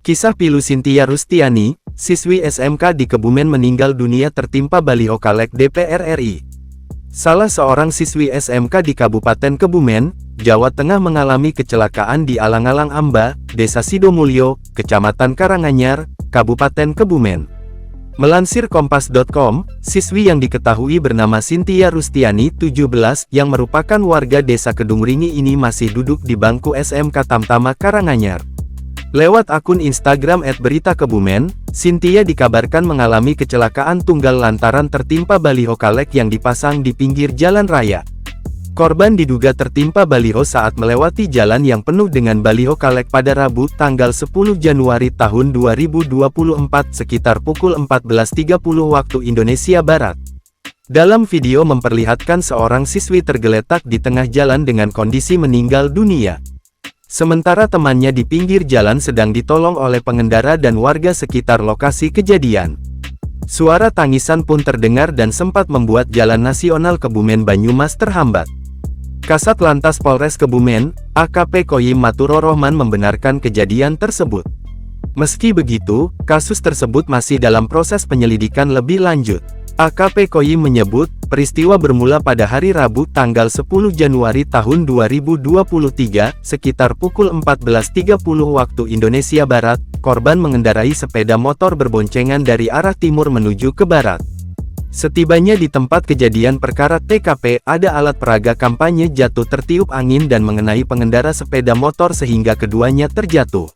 Kisah pilu Cynthia Rustiani, siswi SMK di Kebumen meninggal dunia tertimpa baliho caleg DPR RI. Salah seorang siswi SMK di Kabupaten Kebumen, Jawa Tengah mengalami kecelakaan di Alang-Alang Amba, Desa Sidomulyo, Kecamatan Karanganyar, Kabupaten Kebumen. Melansir Kompas.com, siswi yang diketahui bernama Cynthia Rustiani, 17, yang merupakan warga Desa Kedungringi ini masih duduk di bangku SMK Tamtama Karanganyar. Lewat akun Instagram @beritakebumen, Cynthia dikabarkan mengalami kecelakaan tunggal lantaran tertimpa baliho caleg yang dipasang di pinggir jalan raya. Korban diduga tertimpa baliho saat melewati jalan yang penuh dengan baliho caleg pada Rabu, tanggal 10 Januari tahun 2024 sekitar pukul 14.30 waktu Indonesia Barat. Dalam video memperlihatkan seorang siswi tergeletak di tengah jalan dengan kondisi meninggal dunia. Sementara temannya di pinggir jalan sedang ditolong oleh pengendara dan warga sekitar lokasi kejadian. Suara tangisan pun terdengar dan sempat membuat Jalan Nasional Kebumen Banyumas terhambat. Kasat Lantas Polres Kebumen, AKP Koyim Maturorohman membenarkan kejadian tersebut. Meski begitu, kasus tersebut masih dalam proses penyelidikan lebih lanjut. AKP Koyim menyebut, peristiwa bermula pada hari Rabu tanggal 10 Januari tahun 2023, sekitar pukul 14.30 waktu Indonesia Barat, korban mengendarai sepeda motor berboncengan dari arah timur menuju ke barat. Setibanya di tempat kejadian perkara TKP, ada alat peraga kampanye jatuh tertiup angin dan mengenai pengendara sepeda motor sehingga keduanya terjatuh.